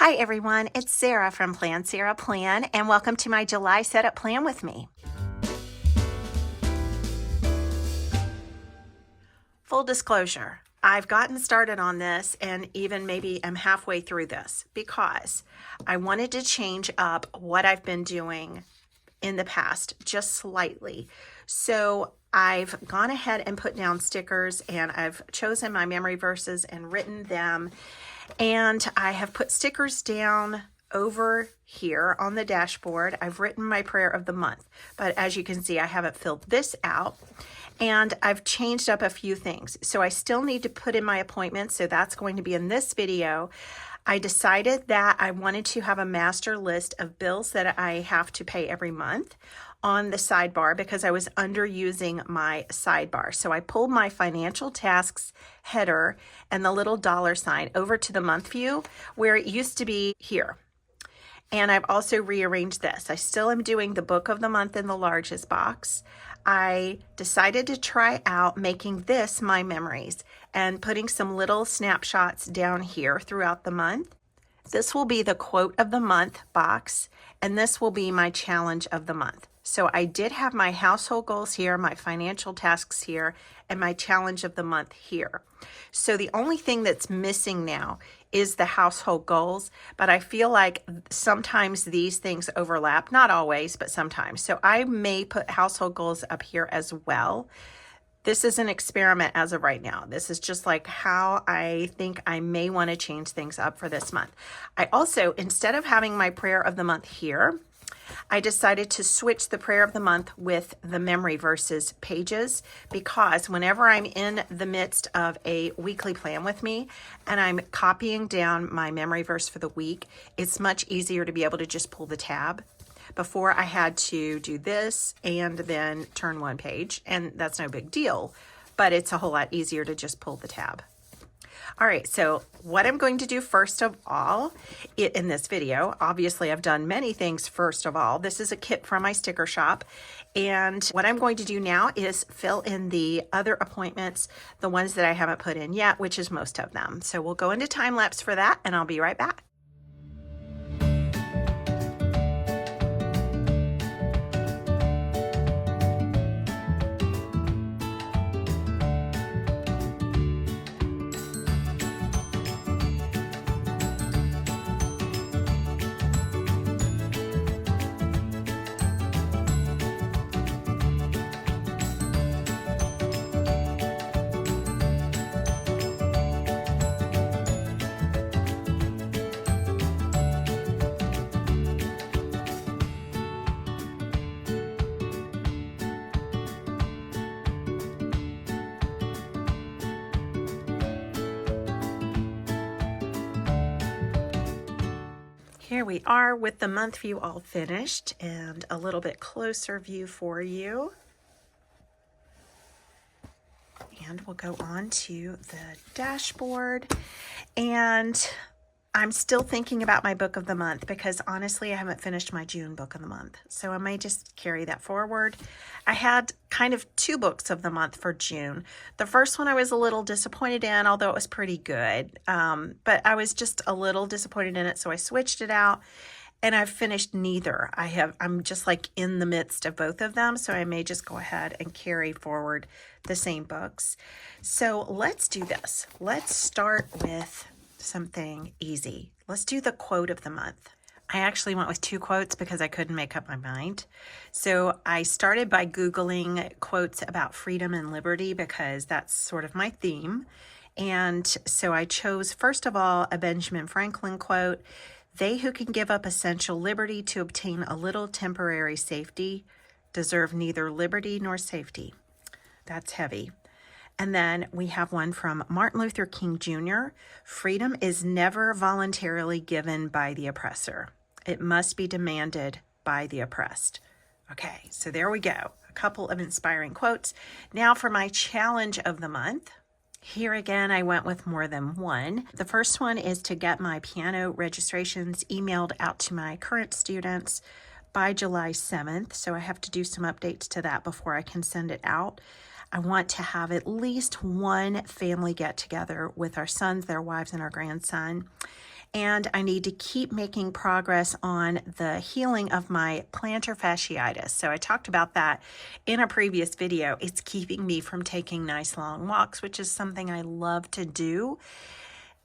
Hi everyone, it's Sarah from Plan Sarah Plan, and welcome to my July setup plan with me. Full disclosure, I've gotten started on this and even maybe I'm halfway through this because I wanted to change up what I've been doing in the past just slightly. So I've gone ahead and put down stickers and I've chosen my memory verses and written them. And I have put stickers down over here on the dashboard. I've written my prayer of the month, but as you can see, I haven't filled this out. And I've changed up a few things. So I still need to put in my appointments. So that's going to be in this video. I decided that I wanted to have a master list of bills that I have to pay every month on the sidebar because I was underusing my sidebar. So I pulled my financial tasks header and the little dollar sign over to the month view where it used to be here. And I've also rearranged this. I still am doing the book of the month in the largest box. I decided to try out making this my memories and putting some little snapshots down here throughout the month. This will be the quote of the month box, and this will be my challenge of the month. So I did have my household goals here, my financial tasks here, and my challenge of the month here. So the only thing that's missing now is the household goals, but I feel like sometimes these things overlap, not always, but sometimes. So I may put household goals up here as well. This is an experiment as of right now. This is just like how I think I may want to change things up for this month. I also, instead of having my prayer of the month here, I decided to switch the prayer of the month with the memory verses pages because whenever I'm in the midst of a weekly plan with me and I'm copying down my memory verse for the week, it's much easier to be able to just pull the tab. Before I had to do this and then turn one page, and that's no big deal, but it's a whole lot easier to just pull the tab. All right, so what I'm going to do first of all in this video, obviously I've done many things first of all. This is a kit from my sticker shop. And what I'm going to do now is fill in the other appointments, the ones that I haven't put in yet, which is most of them. So we'll go into time lapse for that and I'll be right back. Here we are with the month view all finished and a little bit closer view for you. And we'll go on to the dashboard. And I'm still thinking about my book of the month because honestly, I haven't finished my June book of the month. So I may just carry that forward. I had kind of two books of the month for June. The first one I was a little disappointed in, although it was pretty good. But I was just a little disappointed in it. So I switched it out and I've finished neither. I'm just like in the midst of both of them. So I may just go ahead and carry forward the same books. So let's do this. Let's start with something easy. Let's do the quote of the month. I actually went with two quotes because I couldn't make up my mind. So I started by Googling quotes about freedom and liberty because that's sort of my theme. And so I chose, first of all, a Benjamin Franklin quote. They who can give up essential liberty to obtain a little temporary safety deserve neither liberty nor safety. That's heavy. And then we have one from Martin Luther King Jr. Freedom is never voluntarily given by the oppressor. It must be demanded by the oppressed. Okay, so there we go. A couple of inspiring quotes. Now for my challenge of the month. Here again, I went with more than one. The first one is to get my piano registrations emailed out to my current students by July 7th. So I have to do some updates to that before I can send it out. I want to have at least one family get together with our sons, their wives, and our grandson. And I need to keep making progress on the healing of my plantar fasciitis. So I talked about that in a previous video. It's keeping me from taking nice long walks, which is something I love to do.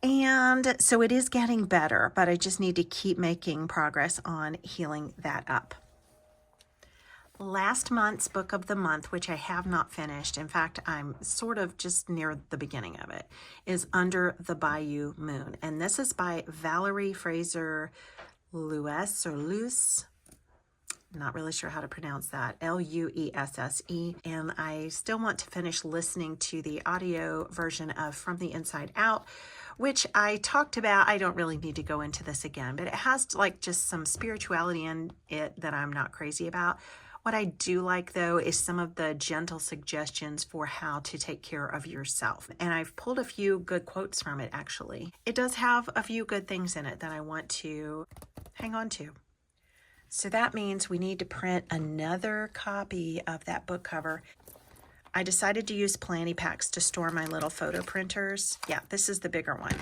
And so it is getting better, but I just need to keep making progress on healing that up. Last month's book of the month, which I have not finished, in fact, I'm sort of just near the beginning of it, is Under the Bayou Moon. And this is by Valerie Fraser Luesse, or Luce. Not really sure how to pronounce that. Luesse. And I still want to finish listening to the audio version of From the Inside Out, which I talked about. I don't really need to go into this again, but it has like just some spirituality in it that I'm not crazy about. What I do like, though, is some of the gentle suggestions for how to take care of yourself. And I've pulled a few good quotes from it, actually. It does have a few good things in it that I want to hang on to. So that means we need to print another copy of that book cover. I decided to use planny packs to store my little photo printers. Yeah, this is the bigger one.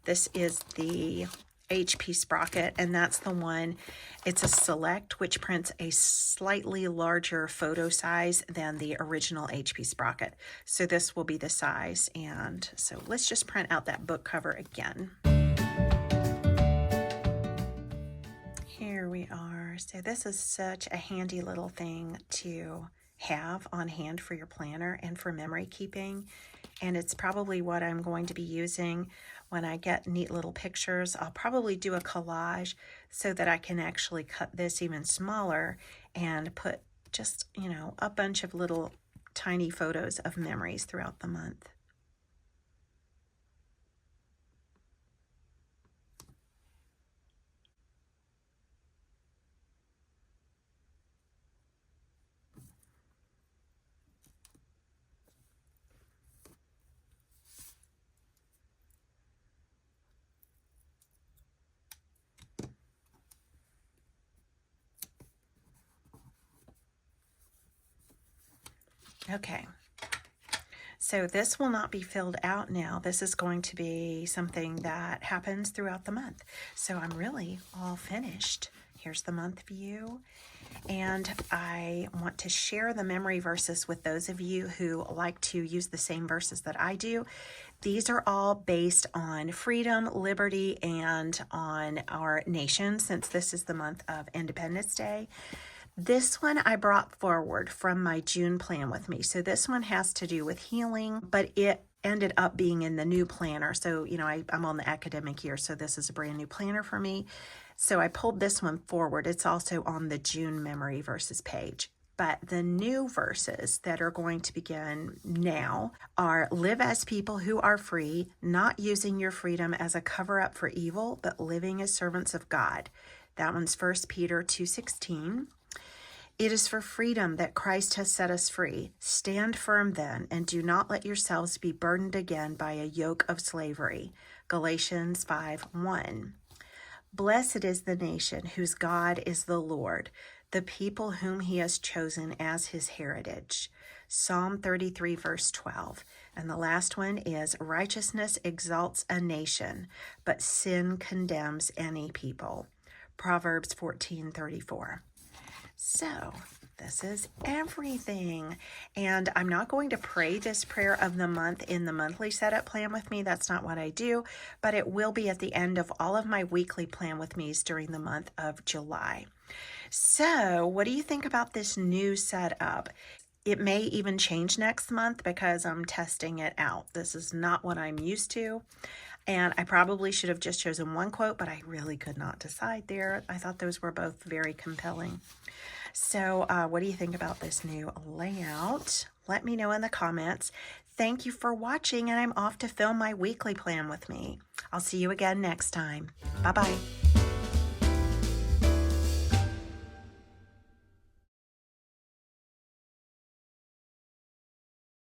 This is the HP Sprocket, and that's the one. It's a Select, which prints a slightly larger photo size than the original HP Sprocket. So this will be the size. And so let's just print out that book cover again. Here we are. So this is such a handy little thing to have on hand for your planner and for memory keeping. And it's probably what I'm going to be using when I get neat little pictures. I'll probably do a collage so that I can actually cut this even smaller and put just, you know, a bunch of little tiny photos of memories throughout the month. Okay, so this will not be filled out now. This is going to be something that happens throughout the month. So I'm really all finished. Here's the month view. And I want to share the memory verses with those of you who like to use the same verses that I do. These are all based on freedom, liberty, and on our nation, since this is the month of Independence Day. This one I brought forward from my June plan with me. So this one has to do with healing, but it ended up being in the new planner. So, you know, I'm on the academic year, so this is a brand new planner for me. So I pulled this one forward. It's also on the June memory verses page. But the new verses that are going to begin now are: live as people who are free, not using your freedom as a cover-up for evil, but living as servants of God. That one's 1 Peter 2:16. It is for freedom that Christ has set us free. Stand firm then, and do not let yourselves be burdened again by a yoke of slavery. Galatians 5:1. Blessed is the nation whose God is the Lord, the people whom he has chosen as his heritage. Psalm 33 verse 12. And the last one is: righteousness exalts a nation, but sin condemns any people. Proverbs 14:34. So this is everything. And I'm not going to pray this prayer of the month in the monthly setup plan with me. That's not what I do, but it will be at the end of all of my weekly plan with me's during the month of July. So what do you think about this new setup? It may even change next month because I'm testing it out. This is not what I'm used to. And I probably should have just chosen one quote, but I really could not decide there. I thought those were both very compelling. So what do you think about this new layout? Let me know in the comments. Thank you for watching, and I'm off to film my weekly plan with me. I'll see you again next time. Bye-bye.